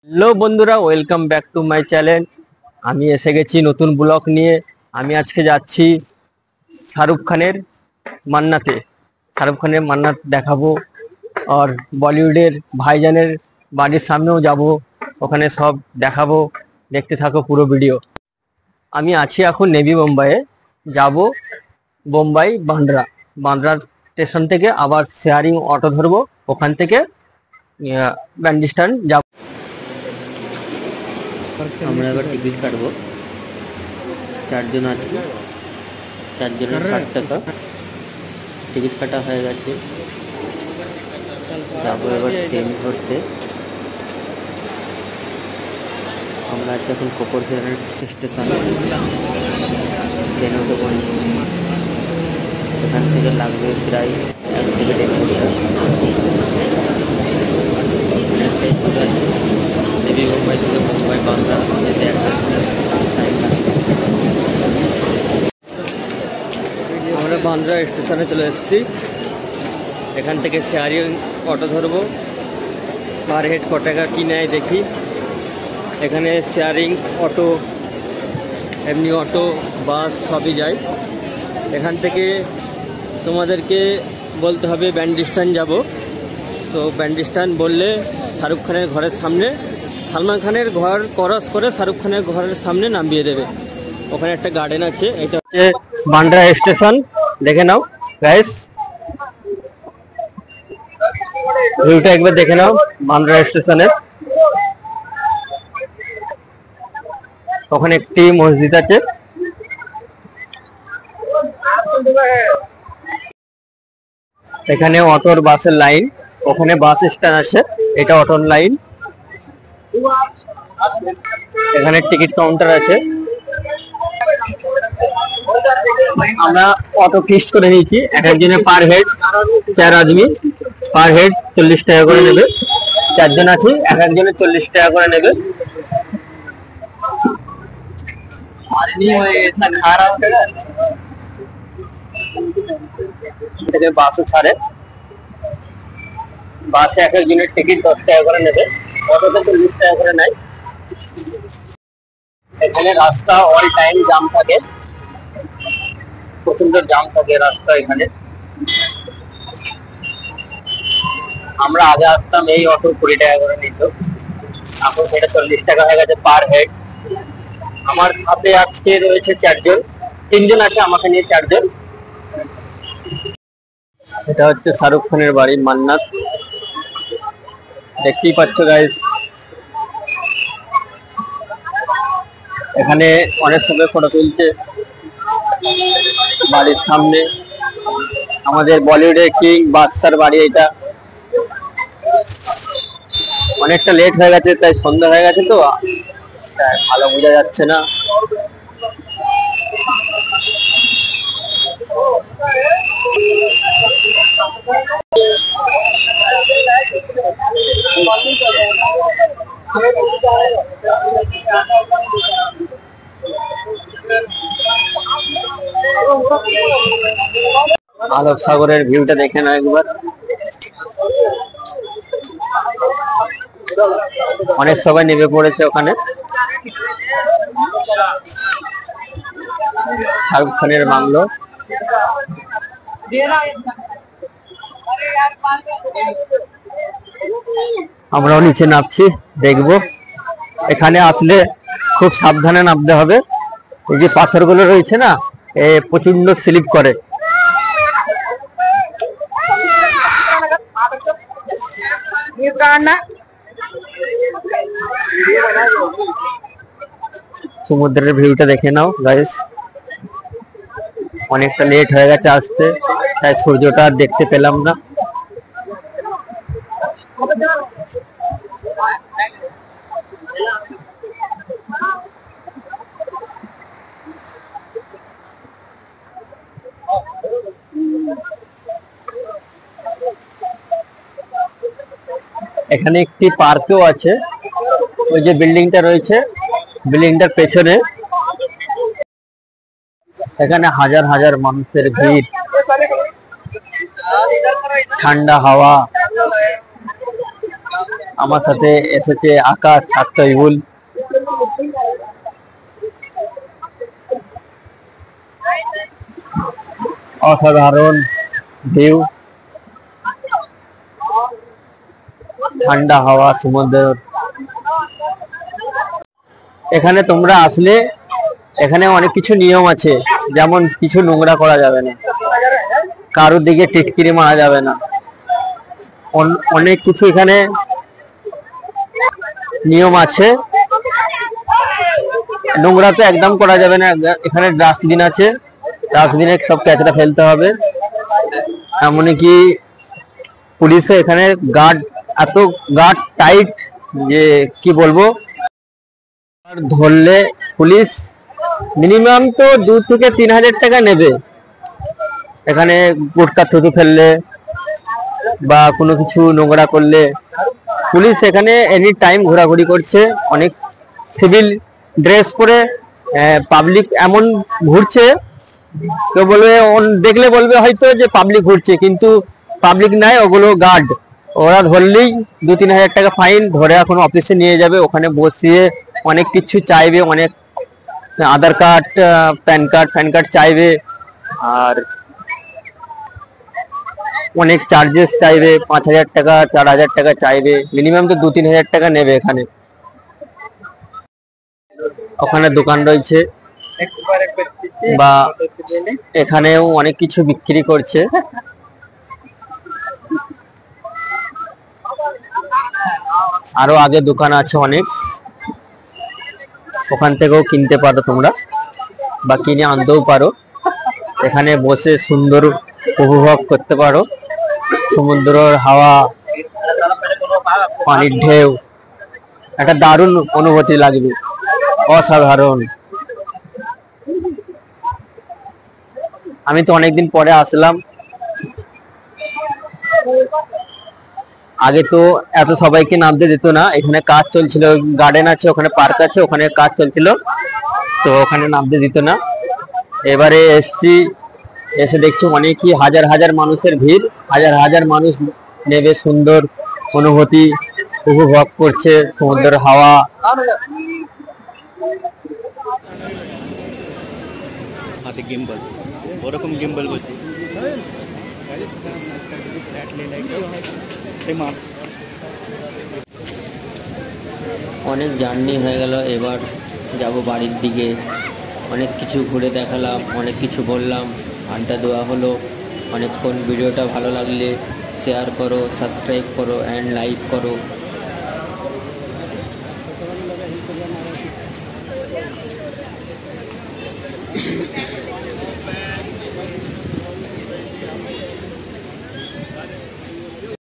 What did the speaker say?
Hello বন্ধুরা, welcome back to my channel. আমি এসে গেছি নতুন ব্লগ নিয়ে। আমি আজকে যাচ্ছি শাহরুখ খানের মান্নাতে। শাহরুখ খানের মান্নাত দেখাবো, আর বলিউডের ভাইজানের বাড়ির সামনেও যাব, ওখানে সব দেখাবো। দেখতে থাকো পুরো ভিডিও। আমি আছি এখন নেভি মুম্বাইয়ে, যাব বোম্বাই বান্দ্রা। বান্দ্রা স্টেশন থেকে আবার শেয়ারিং অটো ধরবো, ওখান থেকে ব্যান্ডিস্ট্যান্ড যাব। আমরা এবার টিকিট কাটবো। চারজন আছি, চারজনের 60 টাকা টিকিট কাটা হয়ে গেছে। যাবো এবার ট্রেন ধরতে। আমরা আছি এখন কোপরখেরানের স্টেশনে, ট্রেনে উঠে পড়েছি। এখান থেকে লাগবে প্রায় 1 থেকে 1.5 ঘন্টা। নেভি মুম্বাই থেকে মুম্বাই বান্দ্রা যেতে আমরা বান্দ্রা স্টেশনে চলে এসেছি। এখান থেকে শেয়ারিং অটো ধরবো। পার হেড ক টাকা কি নেয় দেখি। এখানে শেয়ারিং অটো, এমনি অটো, বাস সবই যায়। এখান থেকে তোমাদেরকে বলতে হবে ব্যান্ডিস্ট্যান্ড যাব। তো ব্যান্ডিস্ট্যান্ড বললে শাহরুখ খানের ঘরের সামনে, সালমান খানের ঘর ক্রস করে শাহরুখ খানের ঘরের সামনে নামিয়ে দেবে। ওখানে একটা গার্ডেন আছে। এটা হচ্ছে বান্দ্রা স্টেশন, দেখে নাও গাইস, ভিউটা একবার দেখে নাও বান্দ্রা স্টেশনের। ওখানে একটি মসজিদ আছে। এখানে অটোর বাসের লাইন, ওখানে বাস স্ট্যান্ড আছে, এটা অটোর লাইন। এখানে টিকিট কাউন্টার আছে। আমরা অটো ফিক্সড করে নিয়েছি, এক একজনের পার হেড 4 আদমি, পার হেড 40 টাকা করে নেবে। 4 জন আছি, এক একজনের 40 টাকা করে নেবে। বাসও ছাড়ে, বাসে এক একজনের টিকিট 10 টাকা করে নেবে, অটোতে 40 টাকা করে নেয়। এখানে রাস্তা অল টাইম জাম থাকে, প্রচন্ড জাম থাকে রাস্তা এখানে। আমরা আগে আসতাম এই অটো 20 টাকা করে নিত, এখন সেটা 40 টাকা হয়ে গেছে পার হেড। আমার সাথে আজকে রয়েছে 4 জন, 3 জন আছে আমাকে নিয়ে 4 জন। এটা হচ্ছে শাহরুখ খানের বাড়ি মান্নাত, দেখতেই পাচ্ছ গাইস। এখানে অনেক সময় ফটো তুলছে বাড়ির সামনে। আমাদের বলিউডের কিং বাদশার বাড়ি এটা। অনেকটা লেট হয়ে গেছে, তাই সন্ধ্যা হয়ে গেছে, তো ভালো বোঝা যাচ্ছে না। আলোক সাগরের ভিউটা দেখে না একবার। অনেক সবাই নেমে পড়েছে ওখানে। শাহরুখ খানের বাংলো। আমরাও নিচে নামছি, দেখবো। এখানে আসলে খুব সাবধানে নামতে হবে। এই যে পাথরগুলো রয়েছে না, প্রচন্ড স্লিপ করে। সমুদ্রের ভিউটা দেখে নাও গাইস। অনেকটা লেট হয়ে গেছে আসতে, তাই সূর্যটা আর দেখতে পেলাম না। এখানে একটি পার্কও আছে, ওই যে বিল্ডিংটা রয়েছে, বিল্ডিংটার পেছনে। এখানে হাজার হাজার মানুষের ভিড়, ঠান্ডা হাওয়া। আমার সাথে এসেছে আকাশ আর তৈবুল। অসাধারণ ভিউ, ঠান্ডা হাওয়া সমুদ্র। এখানে তোমরা আসলে এখানে অনেক কিছু নিয়ম আছে, যেমন কিছু নোংরা করা যাবে না, কারোর দিকে টিটকিরি মারা যাবে না, অনেক কিছু এখানে নিয়ম আছে। নোংরা তো একদম করা যাবে না। এখানে ডাস্টবিন আছে, ডাস্টবিনে সব কাঁচরা ফেলতে হবে। এমনকি পুলিশে এখানে গার্ড, এত গার্ড টাইট যে কি বলবো। ধরলে পুলিশ মিনিমাম তো 2 থেকে 3 হাজার টাকা নেবে। এখানে গুটকা থুতু ফেললে বা কোনো কিছু নোংরা করলে পুলিশ এখানে এনি টাইম ঘোরাঘুরি করছে। অনেক সিভিল ড্রেস পরে পাবলিক এমন ঘুরছে, কেউ বলবে, দেখলে বলবে হয়তো যে পাবলিক ঘুরছে, কিন্তু পাবলিক নাই, ওগুলো গার্ড। ওরা ধরলেই 2-3 হাজার টাকা ফাইন, ধরে এখন অফিসে নিয়ে যাবে। ওখানে বসিয়ে অনেক কিছু চাইবে, অনেক আধার কার্ড, প্যান কার্ড চাইবে, আর অনেক চার্জেস চাইবে। 5,000 টাকা, 4,000 টাকা চাইবে। মিনিমাম তো 2-3 হাজার টাকা নেবে এখানে। ওখানে দোকান রয়েছে, বা এখানেও অনেক কিছু বিক্রি করছে। আরো আগে দোকান আছে অনেক, ওখান থেকেও কিনতে পারো তোমরা, বা কিনে আনতেও পারো। এখানে বসে সুন্দর উপভোগ করতে পারো সমুদ্রের হাওয়া, পানির ঢেউ। একটা দারুণ অনুভূতি লাগবে, অসাধারণ। আমি তো অনেকদিন পরে আসলাম। আগে তো এত সবাইকে নামতে দিত না, এখানে কাজ চলছিল, গার্ডেন আছে, ওখানে পার্ক আছে, ওখানে কাজ চলছিল, তো ওখানে নামতে দিত না। এবারে এসছি, এসে দেখছি অনেকই হাজার হাজার মানুষের ভিড়, হাজার হাজার মানুষ নেবে, সুন্দর অনুভূতি উপভোগ করছে সমুদ্রের হাওয়া। হাতে গিম্বল, ওরকম গিম্বল বলছি। অনেক জার্নি হয়ে গেল, এবার যাব বাড়ির দিকে। অনেক কিছু ঘুরে দেখালাম, অনেক কিছু বললাম, আড্ডা দেওয়া হলো অনেকক্ষণ। ভিডিওটা ভালো লাগলে শেয়ার করো, সাবস্ক্রাইব করো অ্যান্ড লাইক করো।